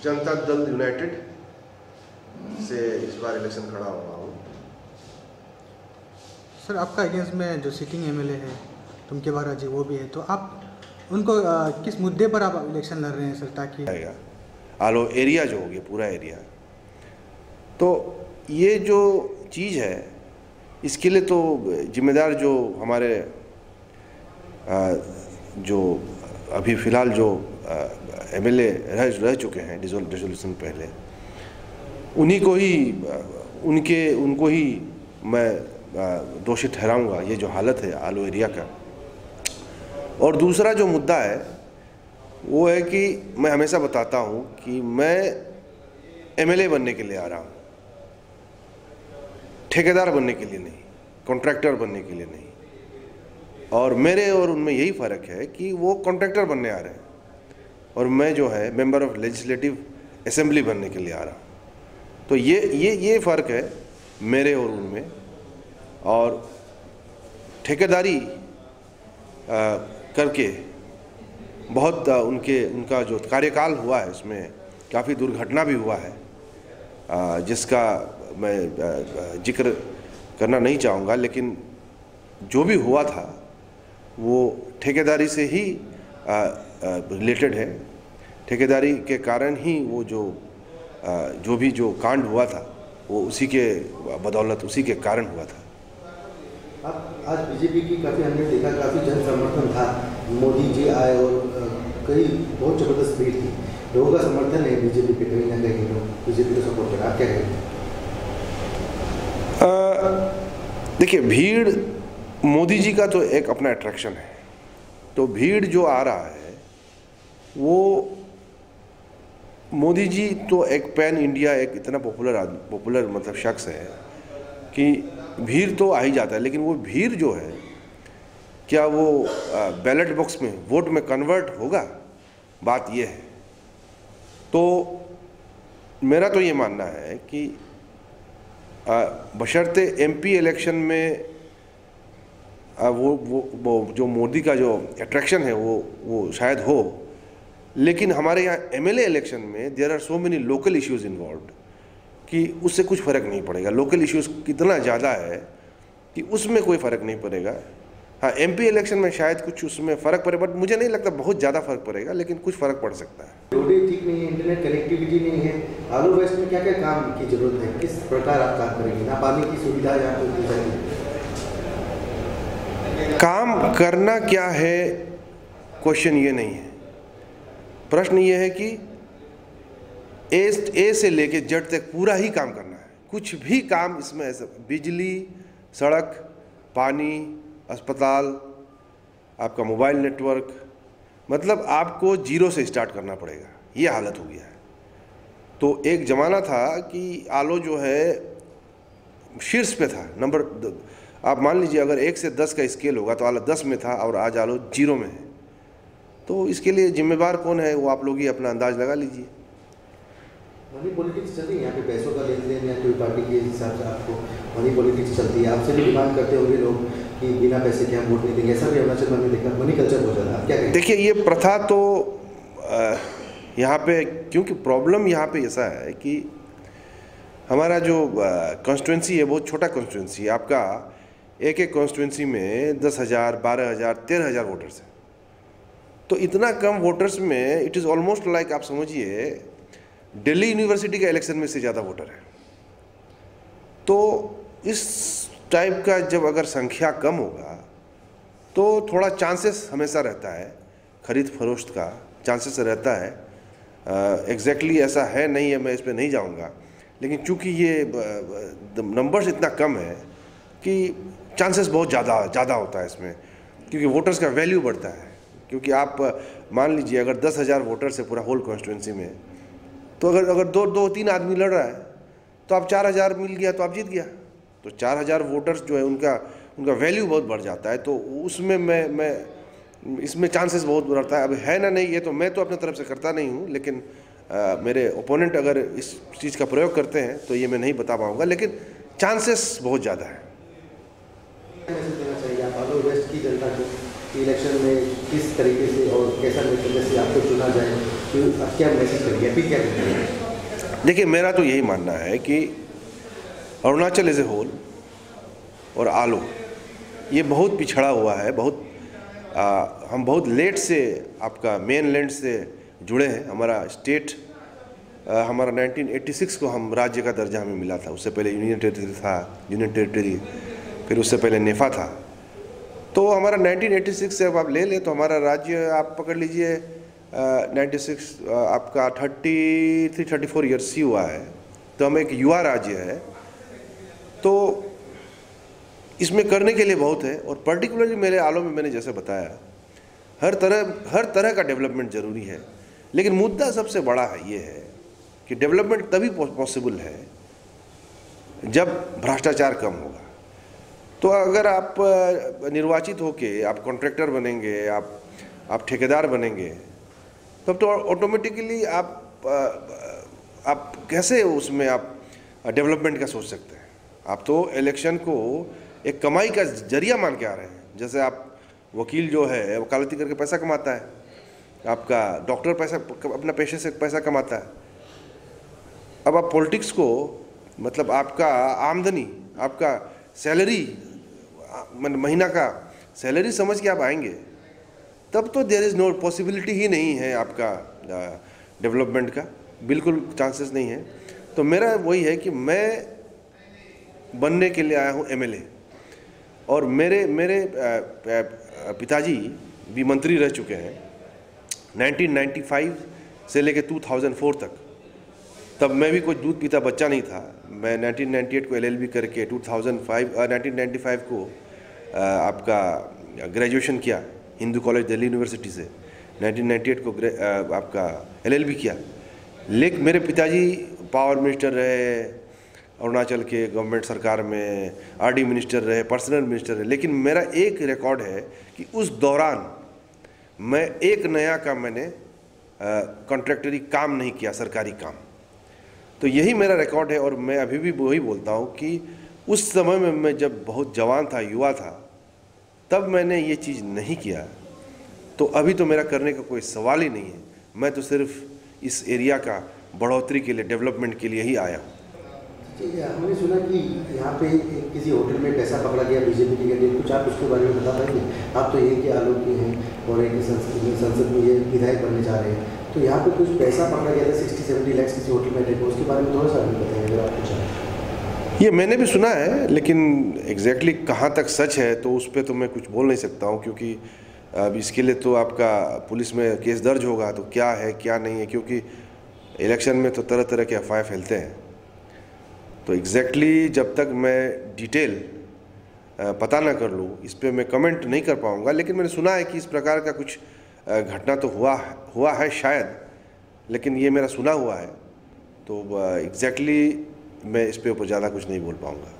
Janata Dal United से इस बार election खड़ा हो रहा हूँ। सर, आपका अगेंस्ट में जो सिटिंग एमएलए है तुमके महाराज जी, वो भी है, तो आप उनको किस मुद्दे पर आप इलेक्शन लड़ रहे हैं सर? ताकि आलो एरिया जो हो गया पूरा एरिया, तो ये जो चीज़ है इसके लिए तो जिम्मेदार जो हमारे जो अभी फ़िलहाल जो एमएलए रह चुके हैं डिसोल्यूशन पहले, उन्हीं को ही उनको ही मैं दोषी ठहराऊंगा ये जो हालत है आलो एरिया का। और दूसरा जो मुद्दा है वो है कि मैं हमेशा बताता हूँ कि मैं एमएलए बनने के लिए आ रहा हूँ, ठेकेदार बनने के लिए नहीं, कॉन्ट्रैक्टर बनने के लिए नहीं। और मेरे और उनमें यही फ़र्क है कि वो कॉन्ट्रैक्टर बनने आ रहे हैं और मैं जो है मेंबर ऑफ लेजिस्लेटिव असेंबली बनने के लिए आ रहा हूँ। तो ये फ़र्क है मेरे और उनमें। और ठेकेदारी करके बहुत उनका जो कार्यकाल हुआ है उसमें काफ़ी दुर्घटना भी हुआ है, जिसका मैं जिक्र करना नहीं चाहूँगा, लेकिन जो भी हुआ था वो ठेकेदारी से ही रिलेटेड है। ठेकेदारी के कारण ही वो जो कांड हुआ था वो उसी के बदौलत, उसी के कारण हुआ था। अब आज बीजेपी की काफ़ी हमने देखा, काफ़ी जन समर्थन था, मोदी जी आए और कई बहुत ज़बरदस्त भीड़ थी, लोगों का समर्थन है बीजेपी पे, कहीं ना कहीं लोग बीजेपी को सपोर्ट कर। आप क्या कहेंगे? देखिए, भीड़ मोदी जी का तो एक अपना अट्रैक्शन है, तो भीड़ जो आ रहा है वो मोदी जी तो एक पैन इंडिया, एक इतना पॉपुलर मतलब शख्स है कि भीड़ तो आ ही जाता है, लेकिन वो भीड़ जो है क्या वो बैलेट बॉक्स में वोट में कन्वर्ट होगा, बात ये है। तो मेरा तो ये मानना है कि बशर्ते एमपी इलेक्शन में वो जो मोदी का जो अट्रैक्शन है वो शायद हो, लेकिन हमारे यहाँ एमएलए इलेक्शन में there are so many local issues involved कि उससे कुछ फ़र्क नहीं पड़ेगा। लोकल इश्यूज कितना ज़्यादा है कि उसमें कोई फ़र्क नहीं पड़ेगा। हाँ, एमपी इलेक्शन में शायद कुछ उसमें फ़र्क पड़े, बट मुझे नहीं लगता बहुत ज़्यादा फ़र्क पड़ेगा, लेकिन कुछ फ़र्क पड़ सकता है। रोडें ठीक नहीं है, इंटरनेट कनेक्टिविटी नहीं है, आलो वेस्ट में क्या क्या काम की जरूरत है, किस प्रकार आप काम करेंगे? ना पानी की सुविधा यहाँ पर दी जाएगी? काम करना क्या है, क्वेश्चन ये नहीं है। प्रश्न ये है कि ए से लेके जेड तक पूरा ही काम करना है। कुछ भी काम इसमें ऐसा, बिजली, सड़क, पानी, अस्पताल, आपका मोबाइल नेटवर्क, मतलब आपको जीरो से स्टार्ट करना पड़ेगा, ये हालत हो गया है। तो एक ज़माना था कि आलो जो है शीर्ष पे था, नंबर, आप मान लीजिए अगर 1 से 10 का स्केल होगा तो आलो 10 में था और आज आलो 0 में है। तो इसके लिए जिम्मेवार कौन है वो आप लोग ही अपना अंदाज़ लगा लीजिए। मनी पॉलिटिक्स चलती है यहाँ पे, पैसों का लेन देन या कोई पार्टी के हिसाब से आपको मनी पॉलिटिक्स चलती है। आपसे भी डिमांड करते होंगे लोग कि बिना पैसे के हम वोट नहीं देंगे, ऐसा भी अरुणाचल में देखा, मनी कल्चर हो जाता है। आप क्या कहेंगे? देखिए, ये प्रथा तो यहाँ पे, क्योंकि प्रॉब्लम यहाँ पे ऐसा है कि हमारा जो कॉन्स्टिट्यूंसी है बहुत छोटा कॉन्स्टिट्यूंसी है। आपका एक कॉन्स्टिट्यूंसी में 10,000, 12,000, 13,000 वोटर्स हैं। तो इतना कम वोटर्स में इट इज़ ऑलमोस्ट लाइक, आप समझिए दिल्ली यूनिवर्सिटी का इलेक्शन में से ज़्यादा वोटर है। तो इस टाइप का जब अगर संख्या कम होगा तो थोड़ा चांसेस हमेशा रहता है, खरीद फरोख्त का चांसेस रहता है। एग्जैक्टली ऐसा है नहीं है, मैं इस पर नहीं जाऊंगा, लेकिन चूंकि ये नंबर्स इतना कम है कि चांसेस बहुत ज़्यादा होता है इसमें, क्योंकि वोटर्स का वैल्यू बढ़ता है। क्योंकि आप मान लीजिए अगर 10,000 वोटर्स है पूरा होल कॉन्स्टिट्यूंसी में, तो अगर दो तीन आदमी लड़ रहा है तो आप 4,000 मिल गया तो आप जीत गया। तो 4,000 वोटर्स जो है उनका वैल्यू बहुत बढ़ जाता है। तो उसमें मैं इसमें चांसेस बहुत बढ़ता है। अब है ना नहीं, ये तो मैं तो अपने तरफ से करता नहीं हूँ, लेकिन मेरे ओपोनेंट अगर इस चीज़ का प्रयोग करते हैं तो ये मैं नहीं बता पाऊँगा, लेकिन चांसेस बहुत ज़्यादा है। मैसेज देना चाहिए आप आलो वेस्ट की जनता को इलेक्शन में किस तरीके से और कैसा तरीके से आपको चुना जाए, कि आप क्या मैसेज करेंगे, अपील क्या करेंगे? देखिए, मेरा तो यही मानना है कि अरुणाचल एज ए होल और आलो ये बहुत पिछड़ा हुआ है। हम बहुत लेट से आपका मेन लैंड से जुड़े हैं। हमारा स्टेट हमारा 1986 को हम राज्य का दर्जा हमें मिला था। उससे पहले यूनियन टेरिटरी था, यूनियन टेरिटरी, फिर उससे पहले नेफा था। तो हमारा 1986 से अब आप ले लें तो हमारा राज्य आप पकड़ लीजिए 96 आपका 33-34 ईयर्स ही हुआ है। तो हम एक युवा राज्य है, तो इसमें करने के लिए बहुत है। और पर्टिकुलरली मेरे आलो में मैंने जैसे बताया, हर तरह का डेवलपमेंट ज़रूरी है। लेकिन मुद्दा सबसे बड़ा है ये है कि डेवलपमेंट तभी पॉसिबल है जब भ्रष्टाचार कम होगा। तो अगर आप निर्वाचित होके आप कॉन्ट्रैक्टर बनेंगे, आप ठेकेदार बनेंगे, तब तो ऑटोमेटिकली आप कैसे उसमें आप डेवलपमेंट का सोच सकते हैं? आप तो इलेक्शन को एक कमाई का जरिया मान के आ रहे हैं। जैसे आप वकील जो है वकालती करके पैसा कमाता है, आपका डॉक्टर पैसा अपना पेशे से पैसा कमाता है। अब आप पॉलिटिक्स को मतलब आपका आमदनी, आपका सैलरी, महीना का सैलरी समझ के आप आएंगे, तब तो देयर इज़ नो पॉसिबिलिटी ही नहीं है आपका डेवलपमेंट का, बिल्कुल चांसेस नहीं है। तो मेरा वही है कि मैं बनने के लिए आया हूँ एमएलए, और मेरे पिताजी भी मंत्री रह चुके हैं 1995 से लेकर 2004 तक। तब मैं भी कोई दूध पीता बच्चा नहीं था। मैं 1998 को एलएलबी करके 1995 को आपका ग्रेजुएशन किया हिंदू कॉलेज दिल्ली यूनिवर्सिटी से। 1998 को आपका एलएलबी किया। लेकिन मेरे पिताजी पावर मिनिस्टर रहे अरुणाचल के गवर्नमेंट सरकार में, आरडी मिनिस्टर रहे, पर्सनल मिनिस्टर रहे। लेकिन मेरा एक रिकॉर्ड है कि उस दौरान मैं एक नया का मैंने कॉन्ट्रैक्टरी काम नहीं किया, सरकारी काम। तो यही मेरा रिकॉर्ड है। और मैं अभी भी वही बोलता हूँ कि उस समय में मैं जब बहुत जवान था, युवा था, तब मैंने ये चीज़ नहीं किया। तो अभी तो मेरा करने का कोई सवाल ही नहीं है। मैं तो सिर्फ इस एरिया का बढ़ोतरी के लिए, डेवलपमेंट के लिए ही आया हूँ। हमने सुना कि यहाँ पे किसी होटल में पैसा पकड़ा गया बीजेपी के लिए, कुछ आप उसके बारे में बता पाएंगे? आप तो एक के आलोक के हैं और एक संसद में ये विधायक बनने जा रहे हैं, तो यहाँ पे कुछ पैसा पकड़ा गया था 60-70 लाख किसी होटल में टेको, उसके बारे में थोड़ा सा भी बताएंगे अगर आप कुछ चाहें। ये मैंने भी सुना है, लेकिन एग्जैक्टली कहाँ तक सच है तो उस पर तो मैं कुछ बोल नहीं सकता हूँ, क्योंकि अब इसके लिए तो आपका पुलिस में केस दर्ज होगा, तो क्या है क्या नहीं है, क्योंकि इलेक्शन में तो तरह तरह के अफवाह फैलते हैं। तो एग्जैक्टली जब तक मैं डिटेल पता ना कर लूँ इस पर मैं कमेंट नहीं कर पाऊँगा। लेकिन मैंने सुना है कि इस प्रकार का कुछ घटना तो हुआ है शायद, लेकिन ये मेरा सुना हुआ है। तो एग्जैक्टली मैं इस पे ऊपर ज़्यादा कुछ नहीं बोल पाऊँगा।